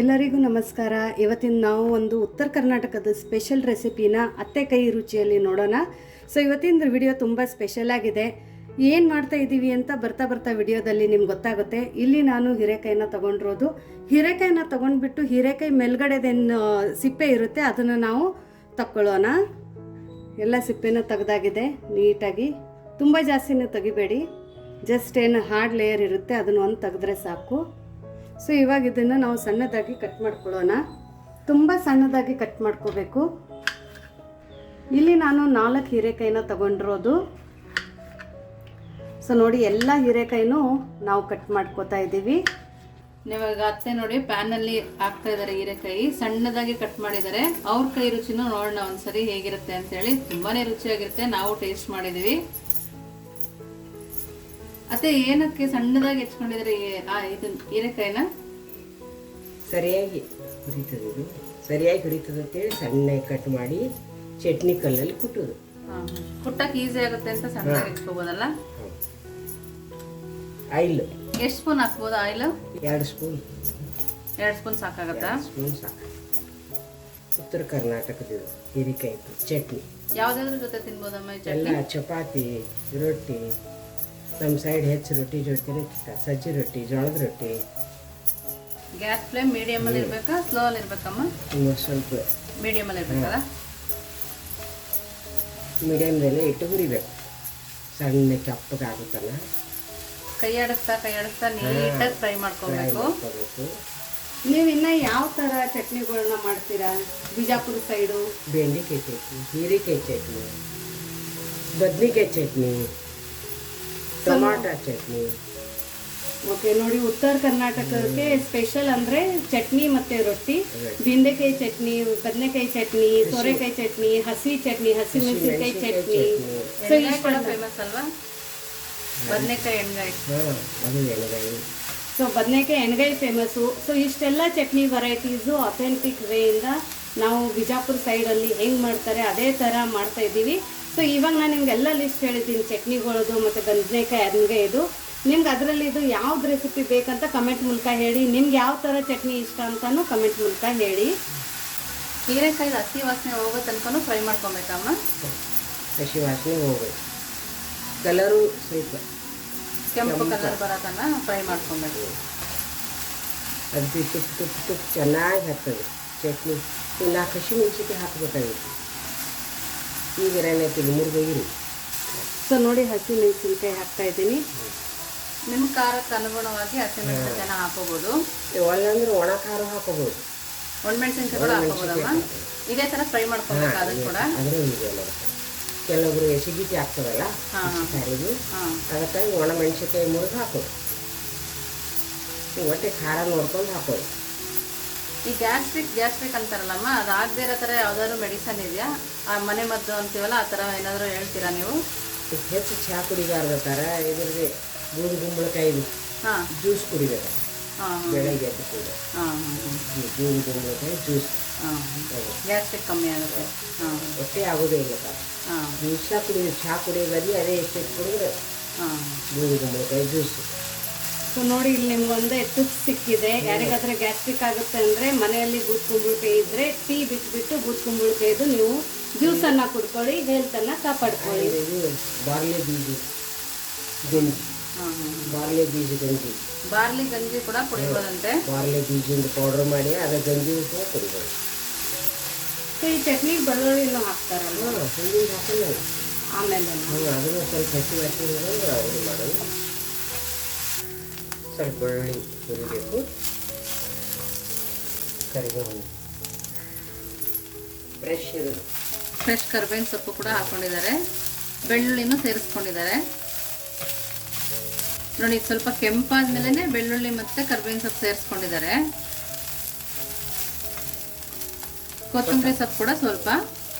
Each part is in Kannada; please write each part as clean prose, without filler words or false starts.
ಎಲ್ಲರಿಗೂ ನಮಸ್ಕಾರ. ಇವತ್ತಿನ ನಾವು ಒಂದು ಉತ್ತರ ಕರ್ನಾಟಕದ ಸ್ಪೆಷಲ್ ರೆಸಿಪಿನ ಅತ್ತೆ ಕೈ ರುಚಿಯಲ್ಲಿ ನೋಡೋಣ. ಸೊ ಇವತ್ತಿನ ವಿಡಿಯೋ ತುಂಬ ಸ್ಪೆಷಲ್ ಆಗಿದೆ. ಏನು ಮಾಡ್ತಾ ಇದ್ದೀವಿ ಅಂತ ಬರ್ತಾ ವಿಡಿಯೋದಲ್ಲಿ ನಿಮ್ಗೆ ಗೊತ್ತಾಗುತ್ತೆ. ಇಲ್ಲಿ ನಾನು ಹೀರೆಕಾಯಿನ ತೊಗೊಂಡಿರೋದು. ಹೀರೆಕಾಯಿನ ತೊಗೊಂಡ್ಬಿಟ್ಟು ಹೀರೆಕಾಯಿ ಮೇಲ್ಗಡೆದೇನು ಸಿಪ್ಪೆ ಇರುತ್ತೆ ಅದನ್ನು ನಾವು ತಕ್ಕೊಳ್ಳೋಣ. ಎಲ್ಲ ಸಿಪ್ಪೆನ ತೆಗೆದಾಗಿದೆ ನೀಟಾಗಿ. ತುಂಬ ಜಾಸ್ತಿನೂ ತೆಗಿಬೇಡಿ, ಜಸ್ಟ್ ಏನು ಹಾರ್ಡ್ ಲೇಯರ್ ಇರುತ್ತೆ ಅದನ್ನು ಒಂದು ತೆಗೆದ್ರೆ ಸಾಕು. ಸೊ ಇವಾಗ ಇದನ್ನು ನಾವು ಸಣ್ಣದಾಗಿ ಕಟ್ ಮಾಡ್ಕೊಳ್ಳೋಣ. ತುಂಬ ಸಣ್ಣದಾಗಿ ಕಟ್ ಮಾಡ್ಕೋಬೇಕು. ಇಲ್ಲಿ ನಾನು 4 ಹೀರೆಕಾಯಿನ ತಗೊಂಡಿರೋದು. ಸೊ ನೋಡಿ, ಎಲ್ಲ ಹೀರೆಕಾಯಿನೂ ನಾವು ಕಟ್ ಮಾಡ್ಕೋತಾ ಇದ್ದೀವಿ. ಇವಾಗ ಅತ್ತೆ ನೋಡಿ ಪ್ಯಾನಲ್ಲಿ ಹಾಕ್ತಾ ಇದ್ದಾರೆ ಹೀರೆಕಾಯಿ, ಸಣ್ಣದಾಗಿ ಕಟ್ ಮಾಡಿದ್ದಾರೆ. ಅವ್ರ ಕೈ ರುಚಿನೂ ನೋಡೋಣ ಒಂದ್ಸರಿ ಹೇಗಿರುತ್ತೆ ಅಂತ ಹೇಳಿ. ತುಂಬಾನೇ ರುಚಿಯಾಗಿರುತ್ತೆ, ನಾವು ಟೇಸ್ಟ್ ಮಾಡಿದೀವಿ. ಅತ್ತೆ ಏನಕ್ಕೆ ಸಣ್ಣದಾಗಿ ಹೆಚ್ಕೊಂಡಿದ್ರೆ ಇದು ಹೀರೆಕಾಯಿನ? ಸರಿಯಾಗಿ ಹುರಿತದೆ, ಇದು ಸರಿಯಾಗಿ ಹುರಿತದೆ ಅಂತೇಳಿ ಸಣ್ಣಗೆ ಕಟ್ ಮಾಡಿ ಚಟ್ನಿ ಕಲ್ಲಲ್ಲಿ ಕುಟ್ಟೋದು. ಕುಟ್ಟಕ್ಕೆ ಈಸಿ ಆಗುತ್ತೆ ಅಂತ ಸಣ್ಣದಾಗಿ ಹೆಚ್ಕೋಬೋದಲ್ಲ. ಆಯಿಲ್ ಎಷ್ಟು ಸ್ಪೂನ್ ಹಾಕ್ಬೋದು? Oil 2 spoon. 2 ಸ್ಪೂನ್ ಸಾಕಾಗತ್ತಾ? ಸ್ಪೂನ್ ಸಾಕು. ಉತ್ತರ ಕರ್ನಾಟಕದ ಹೀರೆಕಾಯಿ ಚಟ್ನಿ ಯಾವ್ದಾದ್ರ ಜೊತೆ ತಿನ್ಬೋದಮ್ಮ? ಎಲ್ಲ ಚಪಾತಿ, ರೊಟ್ಟಿ, ನಮ್ಮ ಸೈಡ್ ಹೆಚ್ಚು ರೊಟ್ಟಿ ಜೊತೆನೇ ತಿಂತಾರೆ. ಸಜ್ಜಿ ರೊಟ್ಟಿ, ಜೋಳದ ರೊಟ್ಟಿ. ಗ್ಯಾಸ್ ಫ್ಲೇಮ್ ಮೀಡಿಯಮ್ ಅಲ್ಲಿ ಇರ್ಬೇಕಾ, ಸ್ಲೋ ಅಲ್ಲಿ ಇರ್ಬೇಕಮ್ಮ? ಸ್ವಲ್ಪ ಮೀಡಿಯಮ್ ಅಲ್ಲಿ ಇರ್ಬೇಕಲ್ಲ. ಮೀಡಿಯಮ್ದಲ್ಲೇ ಇಟ್ಟು ಹುರಿಬೇಕು, ಸಣ್ಣ ಕೆಪ್ಪಗಾಗುತ್ತಲ್ಲ. ಕೈ ಆಡಿಸ್ತಾ ನೀಟಾಗಿ ಫ್ರೈ ಮಾಡ್ಕೋಬೇಕು. ನೀವು ಇನ್ನು ಯಾವ ಥರ ಚಟ್ನಿಗಳನ್ನ ಮಾಡ್ತೀರಾ? ಬಿಜಾಪುರ ಸೈಡು ಬೆಂಡೆಕಾಯಿ ಚಟ್ನಿ, ಹೀರೆಕಾಯಿ ಚಟ್ನಿ, ಬದ್ನಿಕಾಯಿ ಚಟ್ನಿ, ಟೊಮಾಟೊ ಚಟ್ನಿ. ಓಕೆ ನೋಡಿ, ಉತ್ತರ ಕರ್ನಾಟಕಕ್ಕೆ ಸ್ಪೆಷಲ್ ಅಂದರೆ ಚಟ್ನಿ ಮತ್ತು ರೊಟ್ಟಿ. ಬೆಂಡೆಕಾಯಿ ಚಟ್ನಿ, ಬದನೆಕಾಯಿ ಚಟ್ನಿ, ಸೋರೆಕಾಯಿ ಚಟ್ನಿ, ಹಸಿ ಚಟ್ನಿ, ಹಸಿಮೆಣಸಿನಕಾಯಿ ಚಟ್ನಿ. ಸೊ ಕೂಡ ಫೇಮಸ್ ಅಲ್ವಾ ಬದನೆಕಾಯಿ ಎಣ್ಗಾಯಿ? ಅದು ಎಣ್ಣೆಗಾಯಿ. ಸೊ ಬದನೆಕಾಯಿ ಎಣ್ಗಾಯಿ ಫೇಮಸ್ಸು. ಸೊ ಇಷ್ಟೆಲ್ಲ ಚಟ್ನಿ ವೆರೈಟೀಸು ಅಥೆಂಟಿಕ್ ವೇಯಿಂದ ನಾವು ಬಿಜಾಪುರ ಸೈಡಲ್ಲಿ ಹೆಂಗೆ ಮಾಡ್ತಾರೆ ಅದೇ ಥರ ಮಾಡ್ತಾ ಇದ್ದೀವಿ. ಸೊ ಇವಾಗ ನಾನು ನಿಮ್ಗೆಲ್ಲ ಲಿಸ್ಟ್ ಹೇಳಿದ್ದೀನಿ ಚಟ್ನಿಗಳದು ಮತ್ತು ಬದನೆಕಾಯಿ ಎಣ್ಗಾಯಿದು. ನಿಮ್ಗೆ ಅದರಲ್ಲಿ ಇದು ಯಾವ್ದು ರೆಸಿಪಿ ಬೇಕಂತ ಕಮೆಂಟ್ ಮೂಲಕ ಹೇಳಿ. ನಿಮ್ಗೆ ಯಾವ ಥರ ಚಟ್ನಿ ಇಷ್ಟ ಅಂತಲೂ ಕಮೆಂಟ್ ಮೂಲಕ ಹೇಳಿ. ಹೀರೆಕಾಯಿ ಹಸಿ ವಾಸನೆ ಹೋಗೋ ತನಕನೂ ಫ್ರೈ ಮಾಡ್ಕೊಬೇಕಮ್ಮ? ಹಸಿ ವಾಸನೆ ಹೋಗ್ಬೇಕು, ಕಲರು ಸ್ವಲ್ಪ ಕೆಂಪು ಕಲರ್ ಬರೋದನ್ನ ಫ್ರೈ ಮಾಡ್ಕೊಬೇಕು. ಅದು ತುಪ್ಪ ಚೆನ್ನಾಗಿ ಹಾಕ್ತದೆ ಚಟ್ನಿ. 4 ಹಸಿಮೆಣಸಿನಕಾಯಿ ಹಾಕಬೇಕಾಗಿತ್ತು. ಈಗ ಏನೈತಿ ಮುರಿದೋಗಿರಿ. ಸೊ ನೋಡಿ, ಹಸಿಮೆಣಸಿನ್ಕಾಯಿ ಹಾಕ್ತಾ ಇದ್ದೀನಿ. ನಿಮ್ಮ ಖಾರಕ್ಕೆ ಅನುಗುಣವಾಗಿ ಹಸಿಮೆಣಸಿನಕಾಯಿನ ಹಾಕೋಬಹುದು. ಒಳ್ಳಂದ್ರೆ ಒಣ ಖಾರ ಹಾಕೋಬಹುದು, ಒಣಮೆಣಸಿನಕಾಯಿ ಕೂಡ ಹಾಕೋಬಹುದಮ್ಮ. ಇದೇ ಥರ ಫ್ರೈ ಮಾಡ್ಕೊಬೇಕು ಅದನ್ನು ಕೂಡ. ಆದರೆ ಹೀಗೆ ಮಾಡ್ತಾರೆ. ಕೆಲವೊಬ್ರು ಎಸಿಡಿಟಿ ಆಗ್ತದಲ್ಲ ಸಾರಿಗೆ, ಅದಕ್ಕಾಗಿ ಒಣ ಮೆಣಸಿನಕಾಯಿ ಮುರಿದು ಹಾಕೋದು. ಒಟ್ಟೆ ಖಾರ ನೋಡ್ಕೊಂಡು ಹಾಕೋದು. ಈ ಗ್ಯಾಸ್ಟ್ರಿಕ್ ಅಂತಾರಲ್ಲಮ್ಮ, ಅದಾಗದೇ ಇರೋ ಥರ ಯಾವ್ದಾದ್ರು ಮೆಡಿಸನ್ ಇದೆಯಾ? ಆ ಮನೆ ಮದ್ದು ಅಂತೀವಲ್ಲ, ಆ ಥರ ಏನಾದರೂ ಹೇಳ್ತೀರಾ ನೀವು? ಹೆಚ್ಚು ಚಹಾ ಕುಡಿಬಾರ್ದು ಥರ ಇದ್ರದ್ದು ಗುಂಬಳಕಾಯಿ ಜ್ಯೂಸ್ ಕುಡಿಬೇಕು. ಬೆಳಗ್ಗೆ ಎದ್ದು ಕೂಡ ಗುಂಬಳಕಾಯಿ ಜ್ಯೂಸ್ ಗ್ಯಾಸ್ಟ್ರಿಕ್ ಕಮ್ಮಿ ಆಗುತ್ತೆ. ಹೊಟ್ಟೆ ಆಗೋದೇ ಇಲ್ಲ ಸರ್. ಜ್ಯೂಸ ಕುಡಿಯೋದು, ಚಹಾ ಕುಡಿಯೋ ಬದಲು ಅದೇ ಎಷ್ಟು ಕುಡಿದ್ರೆ ಗುಂಬಳಕಾಯಿ ಜ್ಯೂಸ್. ಸೊ ನೋಡಿ, ಇಲ್ಲಿ ನಿಮ್ಗೊಂದೇ ಟಿಪ್ಸ್ ಸಿಕ್ಕಿದೆ. ಯಾರಿಗಾದ್ರೆ ಗ್ಯಾಸ್ಟ್ರಿಕ್ ಆಗುತ್ತೆ ಅಂದರೆ ಮನೆಯಲ್ಲಿ ಬೂದ್ ಕುಂಬಳಕಾಯಿ ಇದ್ದರೆ ಟೀ ಬಿಟ್ಬಿಟ್ಟು ಬೂದ್ ಕುಂಬಳಕಾಯಿದು ನೀವು ಜ್ಯೂಸನ್ನು ಕುಡ್ಕೊಳ್ಳಿ, ಹೆಲ್ತನ್ನು ಕಾಪಾಡ್ಕೊಳ್ಳಿ. ಬಾರ್ಲಿ ಬೀಜ ಗಂಜಿ, ಬಾರ್ಲಿ ಬೀಜ ಗಂಜಿ, ಬಾರ್ಲಿ ಗಂಜಿ ಕೂಡ ಕುಡಿಬೋದಂತೆ. ಬಾರ್ಲಿ ಬೀಜದಿಂದ ಪೌಡರ್ ಮಾಡಿ ಅದರ ಗಂಜಿ ಕೂಡ ಕುಡಿಬೋದು. ಸೊ ಈ ಚಟ್ನಿಗೆ ಬೆಳ್ಳುಳ್ಳಿನೂ ಹಾಕ್ತಾರಲ್ವ? ಹಿಂದಿನ ಹಾಕಲ್ಲ ಆಮೇಲೆ ಅದನ್ನು ಸ್ವಲ್ಪ ಹಸಿ ವಾಸನೆ ಇದು ಮಾಡೋದು. ಸ್ವಲ್ಪ ಬೆಳ್ಳುಳ್ಳಿ ಹುರಿಬೇಕು, ಕರಿಬೇವು, ಫ್ರೆಶ್ ಕರಿಬೇವಿನ ಸೊಪ್ಪು ಕೂಡ ಹಾಕೊಂಡಿದ್ದಾರೆ, ಬೆಳ್ಳುಳ್ಳಿನೂ ಸೇರಿಸ್ಕೊಂಡಿದ್ದಾರೆ. ನೋಡಿ, ಸ್ವಲ್ಪ ಕೆಂಪಾದ್ಮೇಲೆ ಬೆಳ್ಳುಳ್ಳಿ ಮತ್ತೆ ಕರಿಬೇವಿನ ಸೊಪ್ಪು ಸೇರಿಸ್ಕೊಂಡಿದ್ದಾರೆ. ಕೊತ್ತಂಬರಿ ಸೊಪ್ಪು ಕೂಡ ಸ್ವಲ್ಪ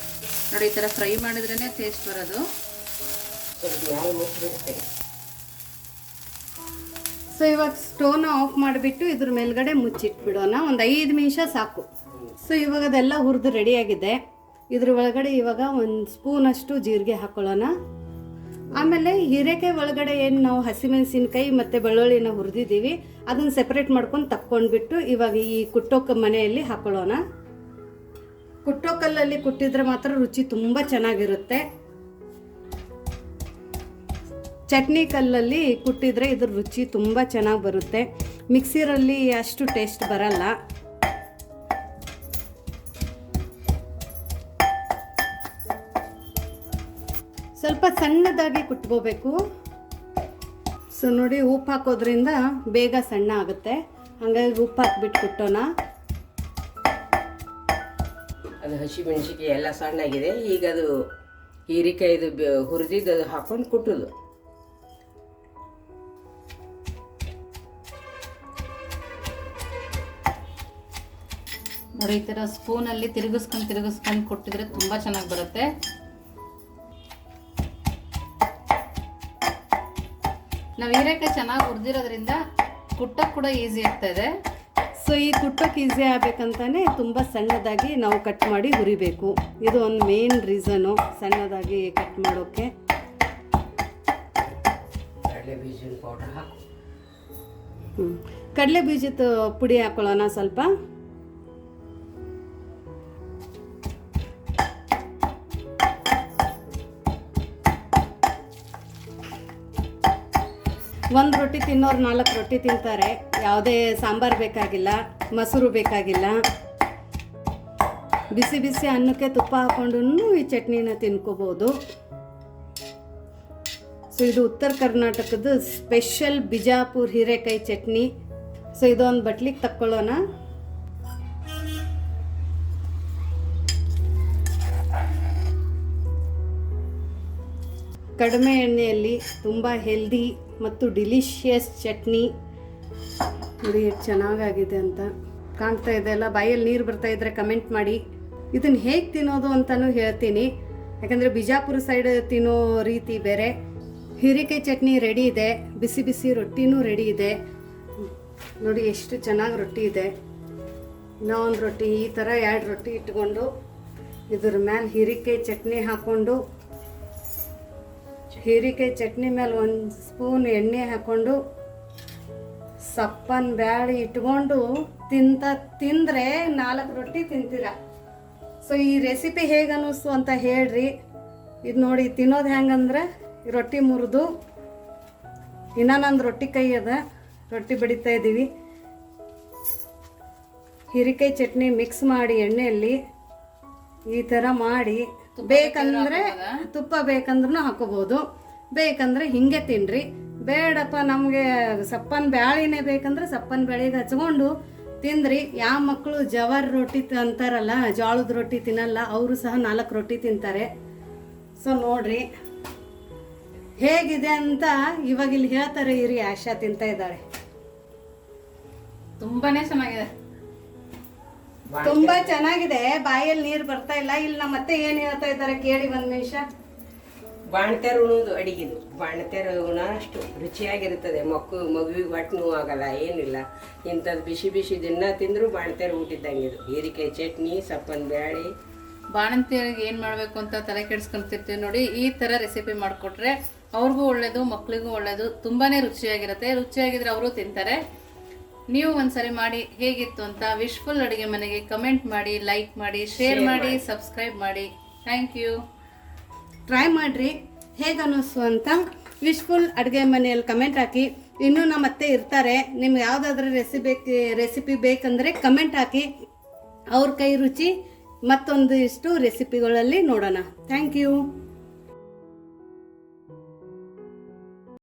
ನೋಡಿ, ಈ ಥರ ಫ್ರೈ ಮಾಡಿದ್ರೇ ಟೇಸ್ಟ್ ಬರೋದು. ಸೊ ಇವಾಗ ಸ್ಟೋವ್ನ ಆಫ್ ಮಾಡಿಬಿಟ್ಟು ಇದ್ರ ಮೇಲ್ಗಡೆ ಮುಚ್ಚಿಟ್ಬಿಡೋಣ. ಒಂದು 5 ನಿಮಿಷ ಸಾಕು. ಸೊ ಇವಾಗ ಅದೆಲ್ಲ ಹುರಿದು ರೆಡಿಯಾಗಿದೆ. ಇದ್ರ ಒಳಗಡೆ ಇವಾಗ 1 ಸ್ಪೂನಷ್ಟು ಜೀರಿಗೆ ಹಾಕ್ಕೊಳ್ಳೋಣ. ಆಮೇಲೆ ಹೀರೆಕಾಯಿ ಒಳಗಡೆ ಏನು ನಾವು ಹಸಿಮೆಣಸಿನ್ಕಾಯಿ ಮತ್ತು ಬೆಳ್ಳುಳ್ಳಿನ ಹುರಿದಿದ್ದೀವಿ ಅದನ್ನು ಸೆಪ್ರೇಟ್ ಮಾಡ್ಕೊಂಡು ತಕ್ಕೊಂಡ್ಬಿಟ್ಟು ಇವಾಗ ಈ ಕುಟ್ಟೋಕ ಮನೆಯಲ್ಲಿ ಹಾಕೊಳ್ಳೋಣ. ಕುಟ್ಟೋಕಲ್ಲಲ್ಲಿ ಕುಟ್ಟಿದ್ರೆ ಮಾತ್ರ ರುಚಿ ತುಂಬ ಚೆನ್ನಾಗಿರುತ್ತೆ. ಚಟ್ನಿ ಕಲ್ಲಲ್ಲಿ ಕುಟ್ಟಿದ್ರೆ ಇದ್ರ ರುಚಿ ತುಂಬ ಚೆನ್ನಾಗಿ ಬರುತ್ತೆ. ಮಿಕ್ಸಿರಲ್ಲಿ ಅಷ್ಟು ಟೇಸ್ಟ್ ಬರಲ್ಲ. ಸ್ವಲ್ಪ ಸಣ್ಣದಾಗಿ ಕುಟ್ಕೋಬೇಕು. ಸೊ ನೋಡಿ, ಉಪ್ಪು ಹಾಕೋದ್ರಿಂದ ಬೇಗ ಸಣ್ಣ ಆಗುತ್ತೆ, ಹಾಗಾಗಿ ಉಪ್ಪು ಹಾಕ್ಬಿಟ್ಟು ಕುಟ್ಟೋಣ. ಅದು ಹಸಿಮೆಣಸಿಗೆ ಎಲ್ಲ ಸಣ್ಣಾಗಿದೆ. ಈಗ ಅದು ಹೀರೆಕಾಯಿದು ಹುರಿದಿದ್ದು ಅದು ಹಾಕೊಂಡು ಕುಟ್ಟೋದು. ನೋಡಿ, ಈ ಥರ ಸ್ಪೂನಲ್ಲಿ ತಿರುಗಿಸ್ಕೊಂಡು ಕೊಟ್ಟಿದ್ರೆ ತುಂಬ ಚೆನ್ನಾಗಿ ಬರುತ್ತೆ. ನಾವು ಹೀರೆಕಾಯಿ ಚೆನ್ನಾಗಿ ಹುರಿದಿರೋದ್ರಿಂದ ಕುಟ್ಟಕ್ಕೆ ಕೂಡ ಈಸಿ ಆಗ್ತಾ ಇದೆ. ಸೊ ಈ ಕುಟ್ಟೋಕೆ ಈಸಿ ಆಗಬೇಕಂತಾನೆ ತುಂಬ ಸಣ್ಣದಾಗಿ ನಾವು ಕಟ್ ಮಾಡಿ ಹುರಿಬೇಕು. ಇದು ಒಂದು ಮೇನ್ ರೀಸನು ಸಣ್ಣದಾಗಿ ಕಟ್ ಮಾಡೋಕ್ಕೆ. ಕಡಲೆ ಬೀಜದ ಪೌಡರ್ ಹಾಕು. ಕಡಲೆ ಬೀಜದ ಪುಡಿ ಹಾಕೊಳ್ಳೋಣ ಸ್ವಲ್ಪ. ಒಂದು ರೊಟ್ಟಿ ತಿನ್ನೋರು 4 ರೊಟ್ಟಿ ತಿಂತಾರೆ. ಯಾವುದೇ ಸಾಂಬಾರು ಬೇಕಾಗಿಲ್ಲ, ಮೊಸರು ಬೇಕಾಗಿಲ್ಲ. ಬಿಸಿ ಬಿಸಿ ಅನ್ನಕ್ಕೆ ತುಪ್ಪ ಹಾಕೊಂಡು ಈ ಚಟ್ನಿನ ತಿನ್ಕೋಬೋದು. ಸೊ ಇದು ಉತ್ತರ ಕರ್ನಾಟಕದ ಸ್ಪೆಷಲ್ ಬಿಜಾಪುರ ಹೀರೆಕಾಯಿ ಚಟ್ನಿ. ಸೊ ಇದೊಂದು ಬಟ್ಲಿಗೆ ತಕ್ಕೊಳ್ಳೋಣ. ಕಡಿಮೆ ಎಣ್ಣೆಯಲ್ಲಿ ತುಂಬ ಹೆಲ್ದಿ ಮತ್ತು ಡಿಲಿಷಿಯಸ್ ಚಟ್ನಿ. ನೋಡಿ ಎಷ್ಟು ಚೆನ್ನಾಗಾಗಿದೆ ಅಂತ ಕಾಣ್ತಾ ಇದೆ ಅಲ್ಲ. ಬಾಯಲ್ಲಿ ನೀರು ಬರ್ತಾ ಇದ್ರೆ ಕಮೆಂಟ್ ಮಾಡಿ. ಇದನ್ನು ಹೇಗೆ ತಿನ್ನೋದು ಅಂತಲೂ ಹೇಳ್ತೀನಿ, ಯಾಕಂದರೆ ಬಿಜಾಪುರ ಸೈಡ್ ತಿನ್ನೋ ರೀತಿ ಬೇರೆ. ಹೀರೆಕಾಯಿ ಚಟ್ನಿ ರೆಡಿ ಇದೆ, ಬಿಸಿ ಬಿಸಿ ರೊಟ್ಟಿನೂ ರೆಡಿ ಇದೆ. ನೋಡಿ ಎಷ್ಟು ಚೆನ್ನಾಗಿ ರೊಟ್ಟಿ ಇದೆ. ಇನ್ನೂ ಒಂದು ರೊಟ್ಟಿ, ಈ ಥರ 2 ರೊಟ್ಟಿ ಇಟ್ಕೊಂಡು ಇದ್ರ ಮೇಲೆ ಹೀರೆಕಾಯಿ ಚಟ್ನಿ ಹಾಕ್ಕೊಂಡು, ಹೀರೆಕಾಯಿ ಚಟ್ನಿ ಮೇಲೆ 1 ಸ್ಪೂನ್ ಎಣ್ಣೆ ಹಾಕ್ಕೊಂಡು ಸಪ್ಪನ ಬ್ಯಾಳಿ ಇಟ್ಕೊಂಡು ತಿಂದರೆ 4 ರೊಟ್ಟಿ ತಿಂತೀರ. ಸೊ ಈ ರೆಸಿಪಿ ಹೇಗೆ ಅನ್ನಿಸ್ತು ಅಂತ ಹೇಳ್ರಿ. ಇದು ನೋಡಿ ತಿನ್ನೋದು ಹೆಂಗಂದ್ರೆ, ರೊಟ್ಟಿ ಮುರಿದು ಇನ್ನೂ ನಂದು ರೊಟ್ಟಿ ಕೈ ಅದ, ರೊಟ್ಟಿ ಬಡಿತಾ ಇದ್ದೀವಿ. ಹೀರೆಕಾಯಿ ಚಟ್ನಿ ಮಿಕ್ಸ್ ಮಾಡಿ ಎಣ್ಣೆಯಲ್ಲಿ ಈ ಥರ ಮಾಡಿ, ಬೇಕಂದ್ರೆ ತುಪ್ಪ ಬೇಕಂದ್ರೂ ಹಾಕೋಬೋದು, ಬೇಕಂದ್ರೆ ಹಿಂಗೆ ತಿನ್ನಿರಿ. ಬೇಡಪ್ಪ ನಮಗೆ ಸಪ್ಪನ ಬ್ಯಾಳಿನೇ ಬೇಕಂದ್ರೆ ಸಪ್ಪನ ಬ್ಯಾಳಿಗೆ ಹಚ್ಕೊಂಡು ತಿಂದ್ರಿ. ಯಾವ ಮಕ್ಕಳು ಜವಾರ್ ರೊಟ್ಟಿ ಅಂತಾರಲ್ಲ, ಜೋಳದ ರೊಟ್ಟಿ ತಿನ್ನಲ್ಲ, ಅವರು ಸಹ 4 ರೊಟ್ಟಿ ತಿಂತಾರೆ. ಸೊ ನೋಡ್ರಿ ಹೇಗಿದೆ ಅಂತ ಇವಾಗ ಇಲ್ಲಿ ಹೇಳ್ತಾರೆ. ಇರಿ, ಆಶಾ ತಿಂತಾ ಇದ್ದಾಳೆ. ತುಂಬಾನೇ ಚೆನ್ನಾಗಿದೆ, ತುಂಬಾ ಚೆನ್ನಾಗಿದೆ. ಬಾಯಲ್ಲಿ ನೀರು ಬರ್ತಾ ಇಲ್ಲ. ಇಲ್ಲಿ ನಮ್ಮ ಮತ್ತೆ ಏನು ಹೇಳ್ತಾ ಇದ್ದಾರೆ ಕೇಳಿ 1 ನಿಮಿಷ. ಬಾಣ್ತೆರ ಉಣೋದು ಅಡಿಗೆದು, ಬಾಣ್ತೆರ ಉಣ ಅಷ್ಟು ರುಚಿಯಾಗಿರ್ತದೆ. ಮಗುವಿಗೆ ಹೊಟ್ಟೆ ನೋವು ಆಗಲ್ಲ, ಏನಿಲ್ಲ. ಇಂಥದ್ದು ಬಿಸಿ ಬಿಸಿ ದಿನ ತಿಂದರೂ ಬಾಣ್ತೆರ ಊಟಿದ್ದಂಗೆ ಇದು. ಹೀರೆಕಾಯಿ ಚಟ್ನಿ, ಸಪ್ಪನ ಬ್ಯಾಳಿ. ಬಾಣಂತಿಯರಿಗೆ ಏನು ಮಾಡಬೇಕು ಅಂತ ತಲೆ ಕೆಡಿಸ್ಕೊಂತಿರ್ತೀವಿ ನೋಡಿ. ಈ ಥರ ರೆಸಿಪಿ ಮಾಡಿಕೊಟ್ರೆ ಅವ್ರಿಗೂ ಒಳ್ಳೇದು, ಮಕ್ಕಳಿಗೂ ಒಳ್ಳೇದು. ತುಂಬಾ ರುಚಿಯಾಗಿರುತ್ತೆ. ರುಚಿಯಾಗಿದ್ರೆ ಅವರು ತಿಂತಾರೆ. ನೀವು ಒಂದ್ಸರಿ ಮಾಡಿ ಹೇಗಿತ್ತು ಅಂತ ವಿಶ್ಫುಲ್ ಅಡುಗೆ ಮನೆಗೆ ಕಮೆಂಟ್ ಮಾಡಿ, ಲೈಕ್ ಮಾಡಿ, ಶೇರ್ ಮಾಡಿ, ಸಬ್ಸ್ಕ್ರೈಬ್ ಮಾಡಿ. Thank you. ಟ್ರೈ ಮಾಡಿರಿ ಹೇಗೆ ಅನ್ನಿಸ್ತು ಅಂತ. ವಿಶ್ಫುಲ್ ಅಡುಗೆ ಮನೆಯಲ್ಲಿ ಕಮೆಂಟ್ ಹಾಕಿ. ಇನ್ನೂ ನಮ್ಮ ಅತ್ತೆ ಇರ್ತಾರೆ, ನಿಮ್ಗೆ ಯಾವುದಾದ್ರೂ ರೆಸಿಪಿ ಬೇಕಂದರೆ ಕಮೆಂಟ್ ಹಾಕಿ. ಅವ್ರ ಕೈ ರುಚಿ ಮತ್ತೊಂದು ಇಷ್ಟು ರೆಸಿಪಿಗಳಲ್ಲಿ ನೋಡೋಣ. Thank you.